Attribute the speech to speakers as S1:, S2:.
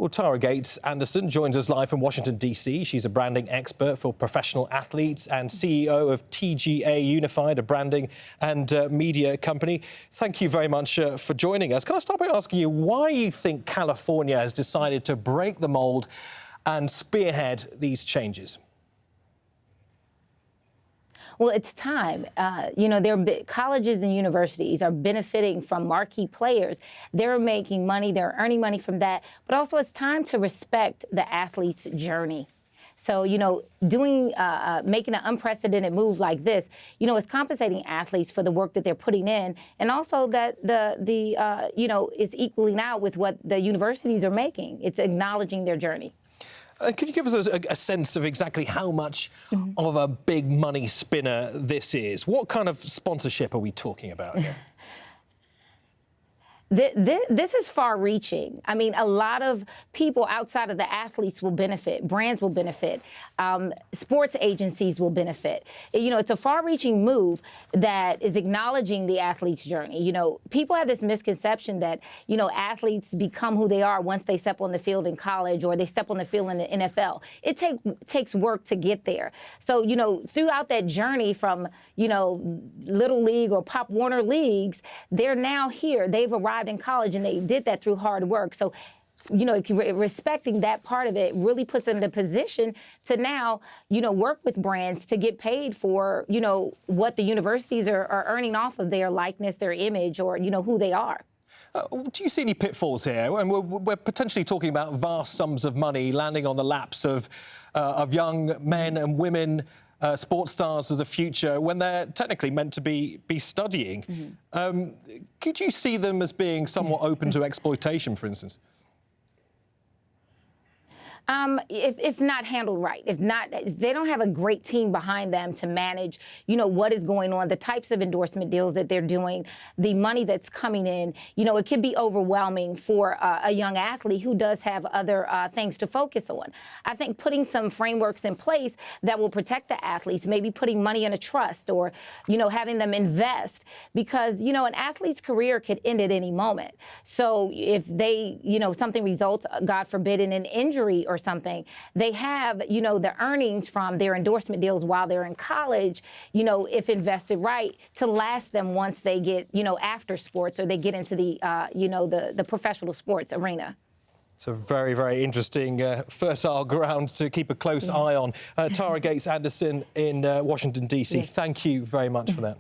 S1: Well, Tara Gates-Anderson joins us live from Washington, D.C. She's a branding expert for professional athletes and CEO of TGA Unified, a branding and media company. Thank you very much for joining us. Can I start by asking you why you think California has decided to break the mold and spearhead these changes?
S2: Well, it's time. Colleges and universities are benefiting from marquee players. They're making money, they're earning money from that. But also it's time to respect the athlete's journey. So, making an unprecedented move like this, is compensating athletes for the work that they're putting in, and also that is equaling out with what the universities are making. It's acknowledging their journey.
S1: Could you give us a sense of exactly how much of a big money spinner this is? What kind of sponsorship are we talking about here?
S2: This is far-reaching. I mean, a lot of people outside of the athletes will benefit. Brands will benefit. Sports agencies will benefit. It's a far-reaching move that is acknowledging the athlete's journey. People have this misconception that, athletes become who they are once they step on the field in college or they step on the field in the NFL. It takes work to get there. So, throughout that journey from, Little League or Pop Warner leagues, they're now here. They've arrived in college, and they did that through hard work. So, respecting that part of it really puts them in a position to now, work with brands to get paid for, what the universities are earning off of their likeness, their image, or, who they are.
S1: Do you see any pitfalls here? And we're potentially talking about vast sums of money landing on the laps of young men and women, sports stars of the future, when they're technically meant to be studying. Could you see them as being somewhat open to exploitation, for instance?
S2: If not handled right, if they don't have a great team behind them to manage, what is going on, the types of endorsement deals that they're doing, the money that's coming in, it can be overwhelming for a young athlete who does have other things to focus on. I think putting some frameworks in place that will protect the athletes, maybe putting money in a trust or, having them invest, because, an athlete's career could end at any moment. So if they, something results, God forbid, in an injury or something, they have, the earnings from their endorsement deals while they're in college, if invested right, to last them once they get, after sports or they get into the, the professional sports arena.
S1: It's a very, very interesting fertile ground to keep a close eye on. Tara Gates-Anderson in Washington, D.C. Thank you very much for that.